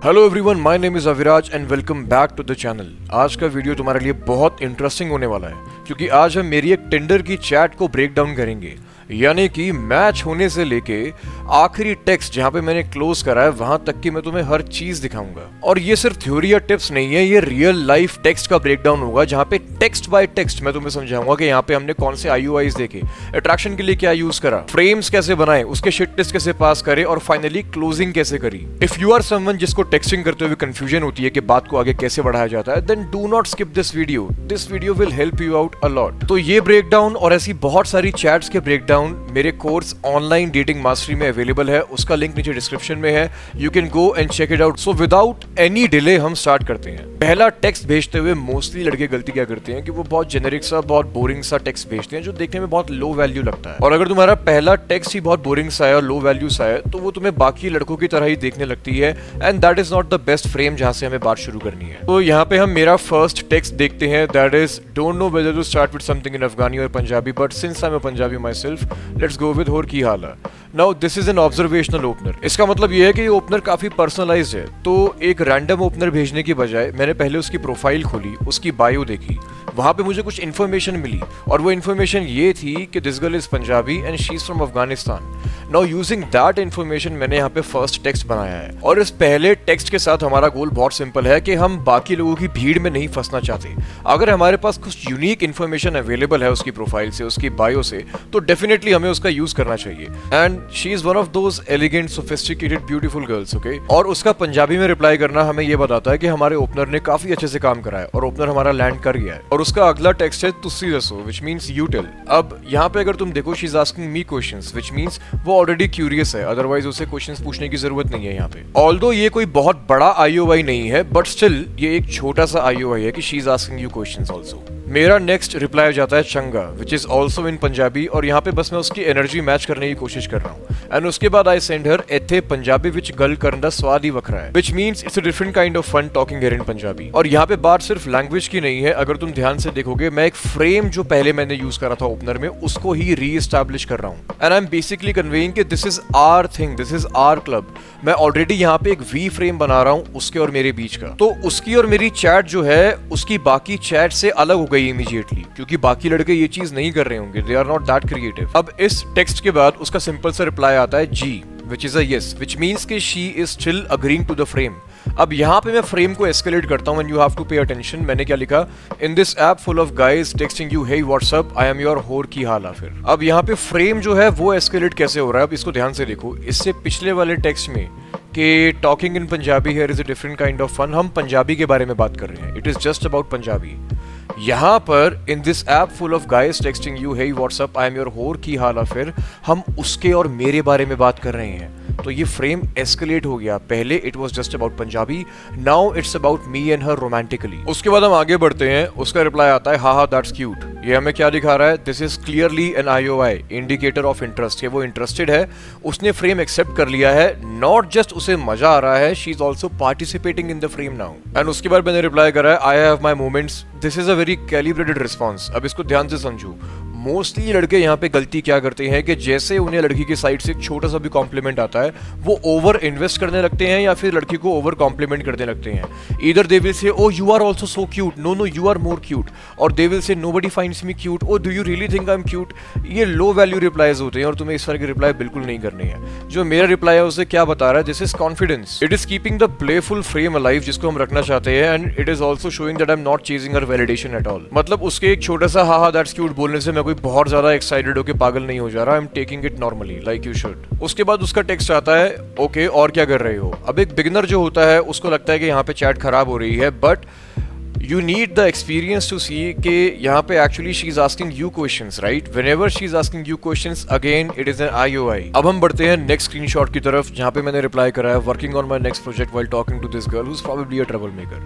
Hello everyone, my name is Aviraj and welcome back to the channel. आज का video तुम्हारे लिए बहुत इंटरेस्टिंग होने वाला है क्योंकि आज हम मेरी एक टिंडर की चैट को ब्रेक डाउन करेंगे, यानी कि मैच होने से लेके आखिरी टेक्स्ट जहां पे मैंने क्लोज करा है वहां तक की मैं तुम्हें हर चीज दिखाऊंगा। और ये सिर्फ थ्योरी या टिप्स नहीं है, ये रियल लाइफ टेक्स्ट का ब्रेकडाउन होगा जहां पे टेक्स्ट बाय टेक्स्ट मैं तुम्हें समझाऊंगा कि यहाँ पे हमने कौन से IUIs देखे, अट्रैक्शन के लिए क्या यूज करा, फ्रेम्स कैसे बनाए, उसके शिट टेस्ट कैसे पास करे और फाइनली क्लोजिंग कैसे करी। इफ यू आर समवन जिसको टेक्सटिंग करते हुए कंफ्यूजन होती है कि बात को आगे कैसे बढ़ाया जाता है, then do not skip this video. This video will help you out a lot. तो ये ब्रेकडाउन और ऐसी बहुत सारी चैट्स के ब्रेकडाउन मेरे कोर्स ऑनलाइन डेटिंग मास्टरी में अवेलेबल है, उसका लिंक नीचे डिस्क्रिप्शन में है। You can go and check it out. So without any delay हम स्टार्ट करते हैं। पहला टेक्स्ट भेजते हुए मोस्टली लड़के गलती क्या करते हैं कि वो बहुत जेनेरिक सा, बहुत बोरिंग सा टेक्स्ट भेजते हैं जो देखने में बहुत लो वैल्यू लगता है। और अगर तुम्हारा पहला टेक्स्ट ही बहुत बोरिंग सा है और लो वैल्यू सा है तो वो तुम्हें बाकी लड़कों की तरह ही देखने लगती है and that is not the best frame जहां से हमें बात शुरू करनी है। तो यहाँ पे हम मेरा फर्स्ट टेक्स्ट देखते हैं, that is don't know whether to start with something in Afghani और Punjabi, but since I am a Punjabi myself, let's go with होर की हाल है। Now this is an observational opener. इसका मतलब ये है कि ये ओपनर काफी पर्सनलाइज्ड है, तो एक रैंडम ओपनर भेजने की बजाय मैंने पहले उसकी प्रोफाइल खोली, उसकी बायो देखी, वहां पे मुझे कुछ इन्फॉर्मेशन मिली और वो इन्फॉर्मेशन ये थी कि this girl is Punjabi and she is from Afghanistan. Now using that information मैंने यहाँ पे फर्स्ट टेक्स्ट बनाया है और इस पहले टेक्स्ट के साथ हमारा गोल बहुत सिंपल है कि हम बाकी लोगों की भीड़ में नहीं फंसना चाहते। अगर हमारे पास कुछ यूनिक इन्फॉर्मेशन अवेलेबल है उसकी प्रोफाइल से, उसकी बायो से, तो डेफिनेटली हमें उसका यूज करना चाहिए। And she is one of those elegant, sophisticated, beautiful girls, okay. और उसका पंजाबी में रिप्लाई करना हमें ये बताता है कि हमारे ओपनर ने काफी अच्छे से काम करा है और ओपनर हमारा लैंड कर गया है। और उसका अगला टेक्स्ट है तुसी दसो, व्हिच मींस यू टेल। अब यहाँ पे अगर तुम देखो, she is asking me questions, which means वो ऑलरेडी क्यूरियस है, अदरवाइज उसे क्वेश्चंस पूछने की जरूरत नहीं है यहाँ पे। ऑल्दो ये कोई बहुत बड़ा IOI नहीं है, बट स्टिल ये एक छोटा सा IOI है कि she is asking you questions also. मेरा नेक्स्ट रिप्लाई जाता है चंगा, which is also in Punjabi, और यहाँ पे बस मैं उसकी एनर्जी मैच करने की कोशिश कर रहा हूँ। एंड उसके बाद आई सेंड हर एथे पंजाबी विच गल करन दा स्वाद ही वखरा है, which means it's a different kind of fun talking here in Punjabi. और यहाँ पे बात सिर्फ लैंग्वेज की नहीं है, अगर तुम ध्यान से देखोगे मैं एक फ्रेम जो पहले मैंने यूज करा था ओपनर में उसको ही रीएस्टैब्लिश कर रहा हूँ। And I am basically conveying कि this is our thing, this is our club. मैं ऑलरेडी यहाँ पे एक V फ्रेम बना रहा हूँ उसके और मेरे बीच का, तो उसकी और मेरी चैट जो है उसकी बाकी चैट से अलग हो गई इमीडिएटली, क्योंकि बाकी लड़के ये चीज नहीं कर रहे होंगे, they are not that creative. अब इस टेक्स्ट के बाद उसका सिंपल सा रिप्लाई आता है जी, which is a yes, which means कि she is still agreeing to the frame। अब यहाँ पे मैं फ्रेम को एस्केलेट करता हूँ and you have to pay attention। मैंने क्या लिखा, in this app full of guys texting you hey what's up I am your whore की हाल है। फिर अब यहाँ पे फ्रेम जो है वो एस्केलेट कैसे हो रहा है, अब इसको ध्यान से देखो। इससे पिछले वाले टेक्स्ट में कि talking in Punjabi here is a different kind of fun, हम पंजाबी के बारे में बात कर रहे हैं, it is just about Punjabi. यहाँ पर in this app full of guys texting you hey what's up I am your होर की हाल, फिर हम उसके और मेरे बारे में बात कर रहे हैं। तो ये फ्रेम एस्केलेट हो गया। पहले it was just about Punjabi, now it's about me and her romantically. उसके बाद हम आगे बढ़ते हैं। उसका रिप्लाई आता है हा दैट्स क्यूट। ये हमें क्या दिखा रहा है, this is clearly an IOI, indicator of interest, कि वो इंटरेस्टेड है, उसने फ्रेम एक्सेप्ट कर लिया है, नॉट जस्ट उसे मजा आ रहा है, she is also participating in the frame now. And उसके बाद मैंने रिप्लाई करा है आई have my moments, this is a very calibrated response. अब इसको ध्यान से समझो। मोस्टली लड़के यहाँ पे गलती क्या करते हैं कि जैसे उन्हें लड़की की साइड से एक छोटा सा भी कॉम्प्लीमेंट आता है वो ओवर इन्वेस्ट करने लगते हैं या फिर लड़की को ओवर कॉम्प्लीमेंट करने लगते हैं। इधर they will say oh you are also so cute, no no you are more cute, और they will say nobody finds me cute, oh do you really think I am cute. ये low value replies होते हैं और तुम्हें इस तरह के reply बिल्कुल नहीं करने हैं। जो मेरा रिप्लाई है उसे क्या बता रहा है, this is confidence, it is keeping the playful frame alive जिसको हम रखना चाहते हैं, and it is also showing that I am not chasing her validation at all. मतलब उसके एक छोटा सा हा दैट्स क्यूट बोलने से मैं कोई बहुत ज्यादा एक्साइटेड होकर पागल नहीं हो जा रहा, I am taking it normally like you should. उसके बाद उसका टेक्स्ट आता है ओके और क्या कर रहे हो। अब एक बिगिनर जो होता है उसको लगता है कि यहाँ पे चैट खराब हो रही है, but you need the experience to see कि यहाँ पे actually she is asking you questions, right? Whenever she is asking you questions, again it is an IOI। अब हम बढ़ते हैं next screenshot की तरफ जहाँ पे मैंने reply करा है working on my next project while talking to this girl who's probably a troublemaker।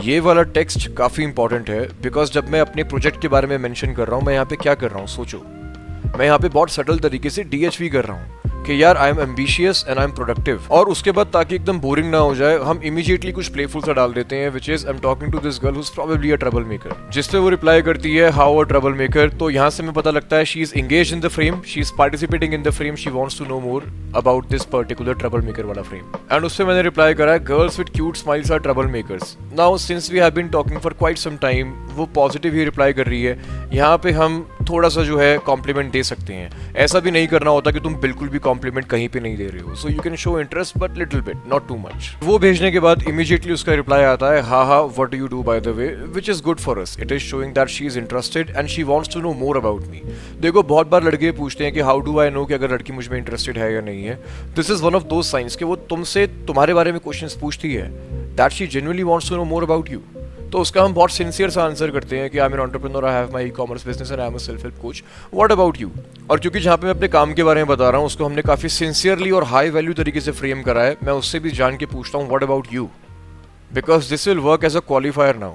ये वाला टेक्स्ट काफी इंपॉर्टेंट है बिकॉज जब मैं अपने प्रोजेक्ट के बारे में मेंशन कर रहा हूँ, मैं यहाँ पे क्या कर रहा हूँ सोचो। मैं यहाँ पे बहुत सटल तरीके से DHV कर रहा हूँ कि यार I am ambitious and I M productive, और उसके बाद ताकि एकदम बोरिंग ना हो जाए हम इमीडिएटली कुछ प्लेफुल सा डाल देते हैं, which is I am talking to this girl who is probably a trouble maker, जिस पे वो रिप्लाई करती है हाउ अ ट्रबल मेकर। तो यहाँ से हमें पता लगता है she is engaged in the frame, she is participating in the frame, she wants to know more about this particular trouble maker वाला फ्रेम। एंड उससे मैंने रिप्लाई करा है girls with cute smiles are trouble makers. Now since we have been talking for quite some time, वो positive ही reply कर रही है। यहाँ पे हम थोड़ा सा जो है कॉम्प्लीमेंट दे सकते हैं, ऐसा भी नहीं करना होता कि तुम बिल्कुल भी कॉम्प्लीमेंट कहीं पे नहीं दे रहे हो। So you can show interest but little bit, not too much. वो भेजने के बाद इमीडिएटली उसका रिप्लाई आता है हाँ what do you do by the way, which is good for us, it is showing that she is interested and she wants to know more about me. देखो बहुत बार लड़के पूछते हैं कि हाउ डू आई नो कि अगर लड़की मुझ में इंटरेस्टेड है या नहीं है। This is one of those signs कि वो तुमसे तुम्हारे बारे में क्वेश्चंस पूछती है, that she genuinely wants to know more about you. तो उसका हम बहुत सिंसियर सा आंसर करते हैं कि I am an entrepreneur, I have my ecommerce business and I am a self help coach, what about you. और क्योंकि जहाँ पे मैं अपने काम के बारे में बता रहा हूँ उसको हमने काफ़ी सिंसियरली और हाई वैल्यू तरीके से फ्रेम करा है, मैं उससे भी जान के पूछता हूँ what about you, because this will work as a qualifier now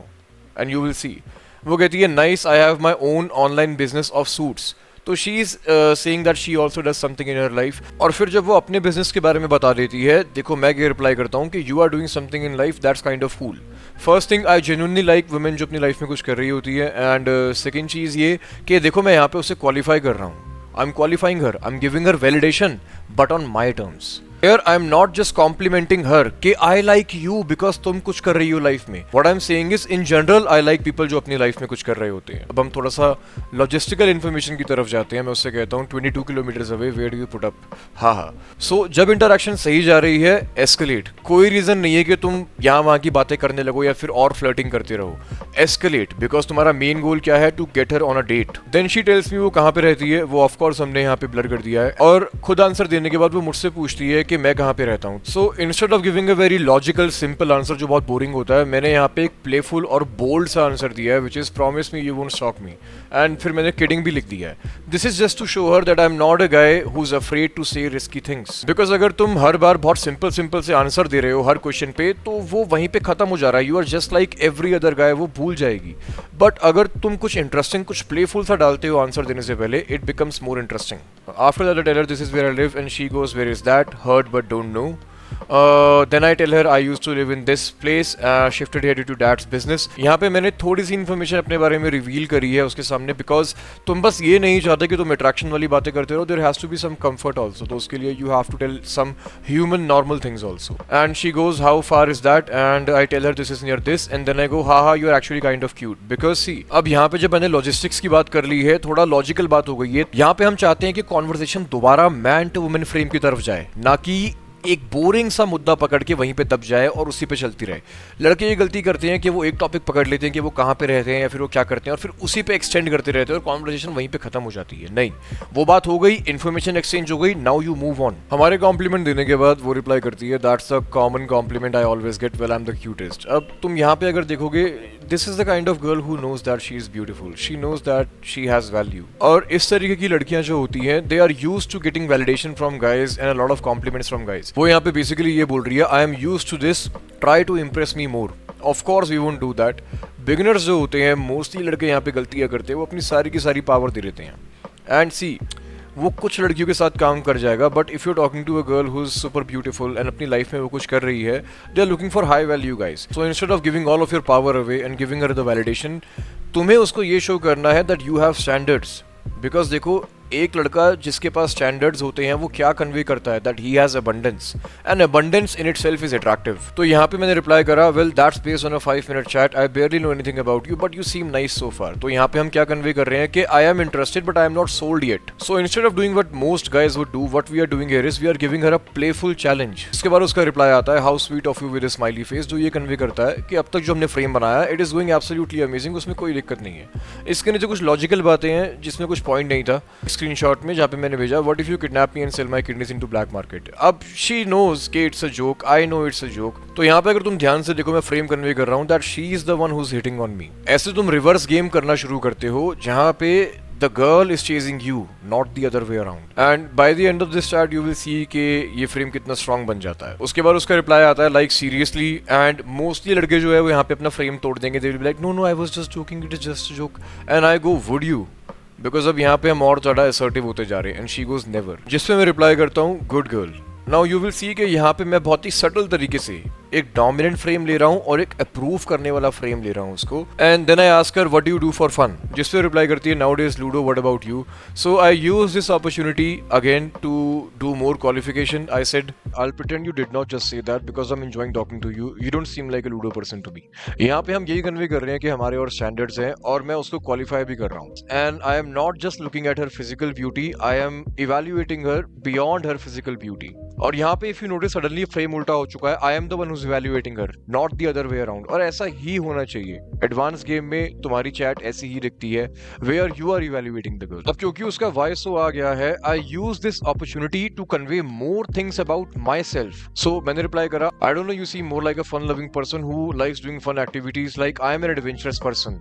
and you will see. वो कहती है nice, I have my own online business of suits. तो she is saying that she also does something in her life. और फिर जब वो अपने business के बारे में बता देती है, देखो मैं ये रिप्लाई करता हूँ कि you are doing something in life that's kind of cool. First thing, I genuinely like women जो अपनी लाइफ में कुछ कर रही होती है, एंड सेकेंड चीज़ ये कि देखो मैं यहाँ पे उसे क्वालिफाई कर रहा हूँ, I am qualifying her, I am giving her validation but on my terms. Here I am not just complimenting her कि I like you because तुम कुछ कर रही हो लाइफ में। What I'm saying is in general I like people जो अपनी life में कुछ कर रहे होते हैं। अब हम थोड़ा सा लॉजिस्टिकल इन्फॉर्मेशन की तरफ जाते हैं। मैं उससे कहता हूँ 22 kilometre away where do you put up. हाँ सो जब इंटरेक्शन सही जा रही है एस्केलेट, कोई रीजन नहीं है कि तुम यहाँ वहाँ की बातें करने लगो या फिर और फ्लर्टिंग करते रहो। एस्केलेट बिकॉज तुम्हारा मेन गोल क्या है, to get her on a date. Then she tells me वो कहाँ पे रहती है, वो ऑफकोर्स हमने यहाँ पे ब्लर कर दिया है, और खुद आंसर देने के बाद वो मुझसे पूछती है कि मैं कहाँ पे रहता हूँ। सो instead of giving a very logical simple answer जो बहुत बोरिंग होता है, मैंने यहाँ पे एक प्लेफुल और बोल्ड सा आंसर दिया है, which is promise me you won't stalk me, and फिर मैंने किडिंग भी लिख दिया है। This is just to show her that I am not a guy who is afraid to say risky things. Because अगर तुम हर बार बहुत सिंपल से आंसर दे रहे हो हर क्वेश्चन पे, तो वो वहीं पे खत्म हो जा रहा है। You are just like every other guy, वो भूल जाएगी। बट अगर तुम कुछ इंटरेस्टिंग कुछ प्लेफुल सा डालते हो आंसर देने से पहले, it becomes more interesting. After that I tell her this is where I live and she goes where is that, heard but don't know. Then I tell her I used to live in this place, shifted here due to dad's business। यहाँ पे मैंने थोड़ी सी information अपने बारे में reveal करी है उसके सामने, बिकॉज तुम बस ये नहीं चाहते कि तुम अट्रैक्शन वाली बातें करते रहो, there has to be some comfort also. तो उसके लिए you have to tell some human normal things also. And she goes how far is that, and I tell her this is near this, and then I go ha you are actually kind of cute. Because see अब यहाँ पे जब मैंने logistics की बात कर ली है, थोड़ा लॉजिकल बात हो गई है। यहाँ पे हम चाहते हैं कि कॉन्वर्सेशन दोबारा मैन टू वुमेन फ्रेम की तरफ जाए, ना कि एक बोरिंग सा मुद्दा पकड़ के वहीं पे दब जाए और उसी पे चलती रहे। लड़के ये गलती करते हैं कि वो एक टॉपिक पकड़ लेते हैं कि वो कहाँ पे रहते हैं या फिर वो क्या करते हैं, और फिर उसी पे एक्सटेंड करते रहते हैं और कॉन्वर्सेशन वहीं पे खत्म हो जाती है। नहीं, वो बात हो गई, इन्फॉर्मेशन एक्सचेंज हो गई, नाउ यू मूव ऑन। हमारे कॉम्प्लीमेंट देने के बाद वो रिप्लाई करती है that's a common compliment I always get, well I am the cutest. अब तुम यहाँ पे अगर देखोगे, this is the kind of girl who knows that she is beautiful, she knows that she has value. और इस तरीके की लड़कियां जो होती हैं, they are used to getting validation from guys and a lot of compliments from guys. वो यहाँ पे बेसिकली ये बोल रही है I am used to this, try to impress me more. Of course we won't do that. Beginners जो होते हैं, मोस्टली लड़के यहाँ पे गलतियाँ करते हैं, वो अपनी सारी की सारी पावर दे देते हैं। एंड सी वो कुछ लड़कियों के साथ काम कर जाएगा, but if you talking to a girl who is super beautiful and अपनी लाइफ में वो कुछ कर रही है, they are looking for high value guys. So instead of giving all of your power away and giving her the validation, तुम्हें उसको ये शो करना है that you have standards. Because देखो एक लड़का जिसके पास स्टैंडर्ड्स होते हैं वो क्या कन्वे करता है, that he has abundance, and abundance in itself is attractive. तो यहाँ पे मैंने रिप्लाई करा well that's based on a 5 minute chat, I barely know anything about you but you seem nice so far. तो यहाँ पे हम क्या कन्वे कर रहे हैं कि I am interested but I am not sold yet. So instead of doing what most guys would do, what we are doing here is we are giving her a playful challenge. इसके बाद उसका reply आता है how sweet of you with a smiley face, जो ये convey करता है कि अब तक जो हमने फ्रेम बनाया it is going absolutely amazing, उसमें कोई दिक्कत नहीं है। इसके नीचे कुछ लॉजिकल बातें हैं जिसमें कुछ पॉइंट नहीं था स्क्रीनशॉट में, जहाँ पे मैंने भेजा what if you kidnap me and sell my kidneys into black market. अब शी नोज कि it's a joke, I know it's a joke. तो यहाँ पे अगर तुम ध्यान से देखो, मैं फ्रेम कन्वे कर रहा हूँ that she is the one who is hitting on me. ऐसे तुम रिवर्स गेम करना शुरू करते हो जहाँ पे the girl is chasing you, not the other way around. And by the end of this chat you will see कि ये फ्रेम कितना स्ट्रॉन्ग बन जाता है। उसके बाद उसका रिप्लाई आता है लाइक सीरियसली, एंड मोस्टली लड़के जो है वो यहाँ पे अपना फ्रेम तोड़ देंगे, they will be like no I was just joking, it is just a joke, and I go would you? Because अब यहाँ पे हम और ज्यादा असर्टिव होते जा रहे हैं एंड शी गोज नेवर, जिसपे मैं रिप्लाई करता हूँ good girl. Now you will see कि यहाँ पे मैं बहुत ही सटल तरीके से एक डोमिनेंट फ्रेम ले रहा हूँ और एक अप्रूव करने वाला फ्रेम ले रहा हूँ उसको, and then I ask her what do you do for fun, जिसपे रिप्लाई करती है nowadays ludo, what about you. So I use this opportunity again to do more qualification. I said I'll pretend you did not just say that because I'm enjoying talking to you. You don't seem like a ludo person to me. यहाँ पे हम यही convey कर रहे हैं कि हमारे और स्टैंडर्ड्स हैं और मैं उसको क्वालिफाई भी कर रहा हूँ। And I am not just looking at her physical beauty, I am evaluating her beyond her physical beauty. और यहाँ पे if you notice suddenly frame उल्टा हो चुका है, I am the one who's evaluating her, not the other way around. और ऐसा ही होना चाहिए। एडवांस गेम में तुम्हारी चैट ऐसी ही दिखती है, where you are evaluating the girl. अब क्योंकि उसका वॉइस आ गया है, I use this opportunity to convey more things about myself. So मैंने रिप्लाई करा I don't know, you seem more like a fun loving person who likes doing fun activities, like I am an adventurous person.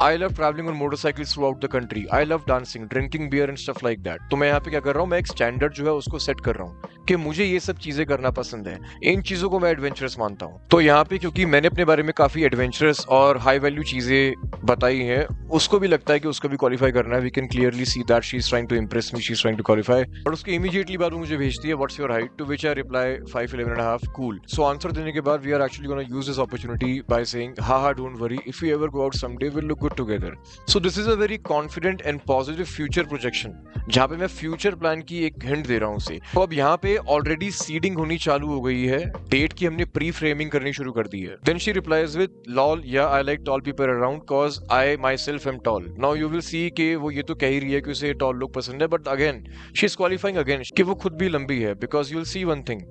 I love travelling on motorcycles throughout the country, I love dancing, drinking beer and stuff like that. तो मैं यहाँ पे क्या कर रहा हूँ, मैं एक स्टैंडर्ड जो है उसको सेट कर रहा हूँ कि मुझे ये सब चीजें करना पसंद है, इन चीजों को मैं एडवेंचरस मानता हूँ। तो यहाँ पे क्योंकि मैंने अपने बारे में काफी एडवेंचरस और हाई वैल्यू चीजें बताई हैं, उसको भी लगता है कि उसको भी क्वालिफाई करना है। We can clearly see that she is trying to impress me, she is trying to qualify. और उसके इमीडिएटली बाद वो मुझे भेजती है what's your height, to which I reply 5'11.5", cool. So answer देने के बाद we are actually gonna use this opportunity by saying ha don't worry, if we ever go out someday will look good together. So this is a very confident and positive future projection, जहाँ पे मैं future plan की एक hint दे रहा हूँ उसे। तो अब यहाँ पे ऑलरेडी सीडिंग होनी चालू हो गई है, डेट की हमने प्री फ्रेमिंग करनी शुरू कर दी है। Then she replies with lol yeah I like tall people around cause I myself am tall. Now you will see कि वो ये तो कह ही रही है कि उसे टॉल लोग पसंद है, but again she is qualifying again कि वो खुद भी लंबी है, because you will C one thing,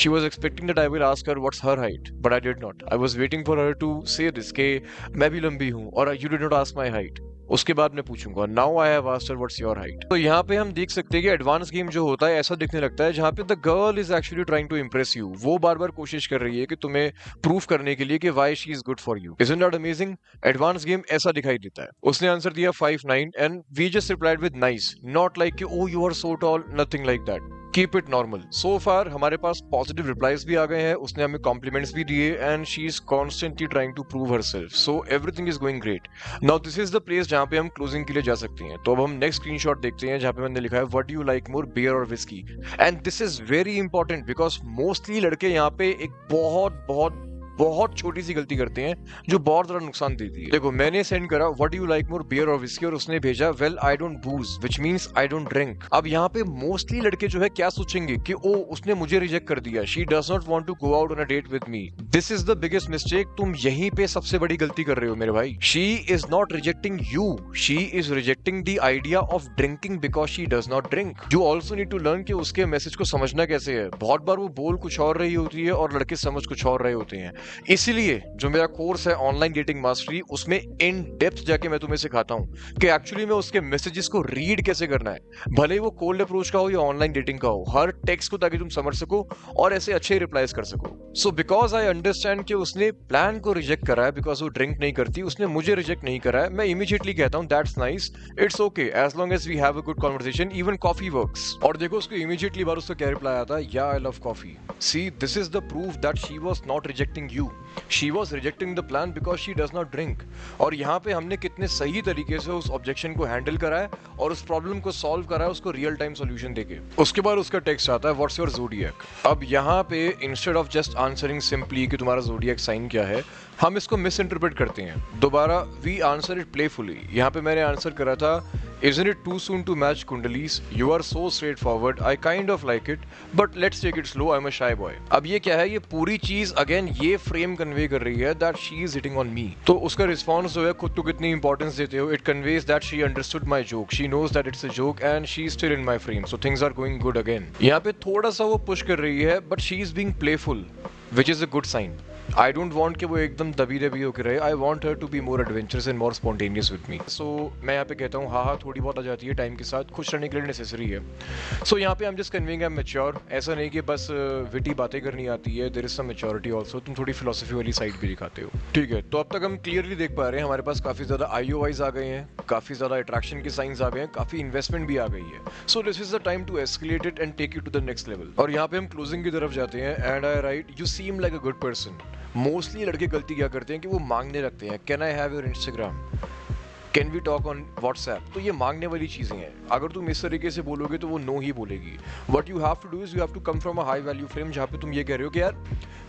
she was expecting that I will ask her what's her height, but I did not. I was waiting for her to say this कि मैं भी लंबी हूँ, और you did not ask my height। उसके बाद मैं पूछूंगा now I have asked her what's your height। तो यहाँ पे हम देख सकते हैं कि एडवांस गेम जो होता है ऐसा दिखने लगता है, जहाँ पे the girl is actually trying to impress you. वो बार बार कोशिश कर रही है कि तुम्हें प्रूफ करने के लिए कि why she is good for you। Isn't that amazing? Advance game ऐसा दिखाई देता है। उसने आंसर दिया 5'9" and we just replied with nice, not like कि oh you are so tall, nothing like that। Keep it normal. So far हमारे पास positive replies भी आ गए हैं, उसने हमें कॉम्प्लीमेंट्स भी दिए, and she is constantly trying to prove herself. So everything is going great. Now this is the place जहाँ पे हम क्लोजिंग के लिए जा सकते हैं। तो अब हम नेक्स्ट स्क्रीनशॉट देखते हैं, जहाँ पे मैंने लिखा है what do you like more, beer और whisky. And this is very important because mostly लड़के यहाँ पे एक बहुत बहुत बहुत छोटी सी गलती करते हैं जो बहुत ज्यादा नुकसान देती है। देखो मैंने सेंड करा what do you like more, beer और विस्की, और उसने भेजा well I don't booze, which means I don't drink. अब यहाँ पे मोस्टली लड़के जो है क्या सोचेंगे कि ओ उसने मुझे रिजेक्ट कर दिया, she does not want to go out on a date with me. This is the biggest mistake. तुम यहीं पे सबसे बड़ी गलती कर रहे हो मेरे भाई। She is not rejecting you, she is rejecting the idea of drinking because she does not drink. You also need to learn कि उसके मैसेज को समझना कैसे है। बहुत बार वो बोल कुछ और रही होती है और लड़के समझ कुछ और रहे होते हैं। इसीलिए जो मेरा कोर्स है ऑनलाइन डेटिंग मास्टरी, उसमें इन डेप्थ जाके मैं तुम्हें सिखाता हूं कि एक्चुअली में उसके मैसेजेस को रीड कैसे करना है, भले ही वो कोल्ड अप्रोच का हो या ऑनलाइन डेटिंग का हो, हर टेक्स्ट को, ताकि तुम समझ सको और ऐसे अच्छे रिप्लाईज कर सको। सो बिकॉज आई अंडरस्टैंड कि उसने प्लान को रिजेक्ट करा है बिकॉज वो ड्रिंक नहीं करती, उसने मुझे रिजेक्ट नहीं करा है, मैं इमीडिएटली कहता हूं that's nice, it's okay, as long as we have a good conversation, even coffee works. और देखो उसको इमीडिएटली बार उसका क्या रिप्लाई आता है, या I love coffee. See this is the proof that she was not rejecting you, she was rejecting the plan because she does not drink. और यहाँ पे हमने कितने सही तरीके से उस ऑब्जेक्शन को हैंडल करा है और उस प्रॉब्लम को सॉल्व करा है उसको रियल टाइम सॉल्यूशन देके। उसके बाद उसका टेक्स्ट आता है व्हाट्स योर ज़ोडिएक। अब यहाँ पे instead of just answering simply कि तुम्हारा ज़ोडिएक साइन क्या है, हम इसको मिस इंटरप्रेट करते हैं। दोबारा वी आंसर इट प्लेफुली। यहाँ पे मैंने आंसर करा था Isn't it too soon to match Kundali's? You are so straightforward. I kind of like it, but let's take it slow. I'm a shy boy. अब ये क्या है, ये पूरी चीज अगेन ये फ्रेम कन्वे कर रही है that she is hitting on me। तो उसका रिस्पॉन्स जो है खुद तो कितनी इंपॉर्टेंस देते हो, it conveys that she understood my joke. She knows that it's a joke and she is still in my frame. So things are going good again. यहाँ पे थोड़ा सा वो पुश कर रही है, but she is being playful, which is a good sign। I don't want कि वो एकदम दबी दबी होकर रहे, I want her to be more adventurous and more spontaneous with me. So मैं यहाँ पे कहता हूँ हाँ थोड़ी बहुत आ जाती है टाइम के साथ, खुश रहने के लिए नेसेसरी है। सो यहाँ पे I am just conveying I am mature. ऐसा नहीं कि बस विटी बातें करनी आती है, there is some maturity also. तुम थोड़ी फिलोसफी वाली साइड भी दिखाते हो, ठीक है। तो अब तक हम क्लियरली देख पा रहे हैं हमारे पास काफ़ी ज़्यादा IOIs आ गए हैं, काफ़ी ज़्यादा अट्रैक्शन के साइंस आ गए हैं, काफ़ी इन्वेस्टमेंट भी आ गई है। So this is the time to escalate it and take you to the next level. और यहाँ पे हम क्लोजिंग की तरफ जाते हैं and I write you seem like a good person. Mostly लड़के गलती क्या करते हैं कि वो मांगने लगते हैं, can I have your Instagram. Can we talk on WhatsApp, तो ये मांगने वाली चीज़ें हैं। अगर तुम इस तरीके से बोलोगे तो वो नो ही बोलेगी। What you have to do is you have to come from a high value frame, जहाँ पे तुम ये कह रहे हो कि यार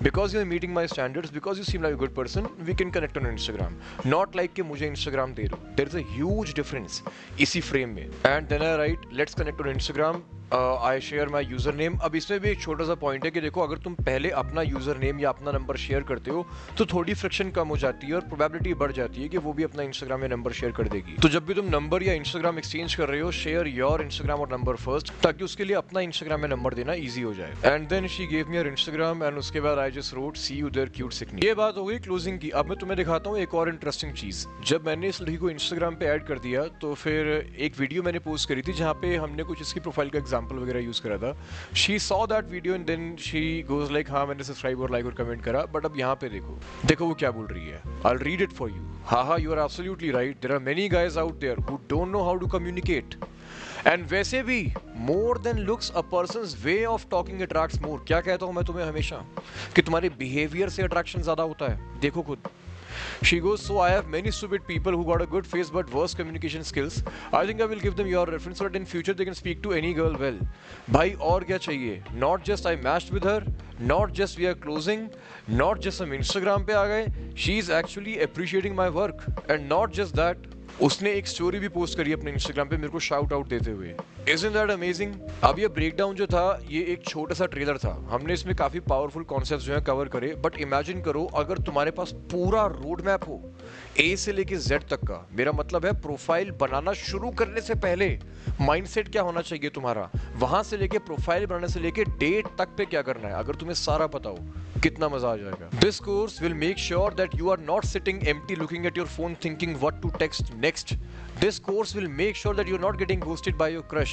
because you are meeting my standards, because you seem like a good person, we can connect on Instagram, not like कि मुझे इंस्टाग्राम दे दो। There is a huge difference इसी फ्रेम में। And then I write let's connect on Instagram, I share my user name. अब इसमें भी एक छोटा सा पॉइंट है कि देखो, अगर तुम पहले अपना यूज़र नेम या अपना नंबर शेयर करते हो तो थोड़ी फ्रिक्शन कम हो जाती है और प्रोबेबिलिटी बढ़ जाती है कि वो भी अपना इंस्टाग्राम या नंबर शेयर कर देगी। तो जब भी तुम नंबर या इंस्टाग्राम एक्सचेंज कर रहे हो, शेयर योर इंस्टाग्राम और नंबर फर्स्ट, ताकि उसके लिए अपना इंस्टाग्राम या नंबर देना ईजी हो जाए। And then she gave me your Instagram and उसके बाद I just wrote see you there cute सिकनी। ये बात हो गई क्लोजिंग की। अब मैं तुम्हें दिखाता हूँ एक और इंटरेस्टिंग चीज़। जब मैंने इस लड़की को इंस्टाग्राम पे ऐड कर दिया तो फिर एक वीडियो मैंने पोस्ट करी थी जहाँ पे हमने कुछ इसकी प्रोफाइल का एग्जाम्पल वगैरह यूज़ करा था। She saw that video and then she goes like हाँ मैंने सब्सक्राइब और लाइक और कमेंट करा। बट अब यहाँ पे देखो, देखो वो क्या बोल रही है। I'll read it for you. हाँ, you are absolutely right. There are many guys out there who don't know how to communicate. And वैसे भी more than looks a person's way of talking attracts more. क्या कहता हूँ मैं तुम्हें हमेशा कि तुम्हारे बिहेवियर से अट्रैक्शन ज्यादा होता है। देखो खुद। She goes, so I have many stupid people who got a good face but worse communication skills. I think I will give them your reference so that in future they can speak to any girl well. भाई और क्या चाहिए? Not just I matched with her, not just we are closing, not just हम Instagram पे आ गए. She is actually appreciating my work and not just that. उसने एक story भी पोस्ट करी अपने इंस्टाग्राम पे मेरे को शाउट आउट देते हुए। Isn't that amazing? अब ये ब्रेकडाउन जो था ये एक छोटा सा ट्रेलर था। हमने इसमें काफी पावरफुल कॉन्सेप्ट्स जो है कवर करे। बट इमेजिन करो अगर तुम्हारे पास पूरा रोड मैप हो ए से लेके जेड तक का। मेरा मतलब है प्रोफाइल बनाना शुरू करने से पहले माइंडसेट क्या होना चाहिए तुम्हारा, वहां से लेके प्रोफाइल बनाने से लेके डेट तक पे क्या करना है। अगर तुम्हें सारा पता हो कितना मजा आ जाएगा। This course will make sure that you are not sitting empty looking at your phone thinking what to text next. This course will make sure that you're not getting ghosted by your crush.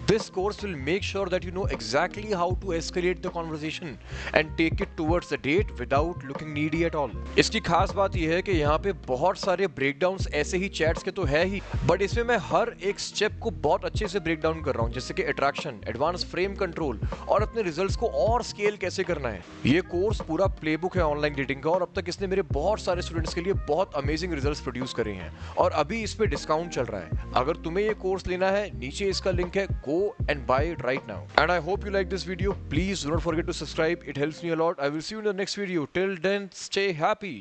This course will make sure that you know exactly how to escalate the conversation and take it towards the date without looking needy at all. इसकी खास बात यह है कि यहाँ पे बहुत सारे ब्रेकडाउन्स ऐसे ही चैट्स के तो है ही, बट इसमें मैं हर एक स्टेप को बहुत अच्छे से ब्रेक डाउन कर रहा हूँ, जैसे कि अट्रैक्शन, एडवांस फ्रेम कंट्रोल और अपने रिजल्ट्स को और स्केल कैसे करना है। ये कोर्स पूरा प्लेबुक है ऑनलाइन डेटिंग का और अब तक इसने मेरे बहुत सारे स्टूडेंट्स के लिए बहुत अमेजिंग रिजल्ट्स प्रोड्यूस करे हैं और अभी इस पे डिस्काउंट चल रहा है। अगर तुम्हें ये कोर्स लेना है नीचे इसका लिंक है, go and buy it right now. And I hope you like this video. Please do not forget to subscribe, it helps me a lot. I will see you in the next video. Till then stay happy.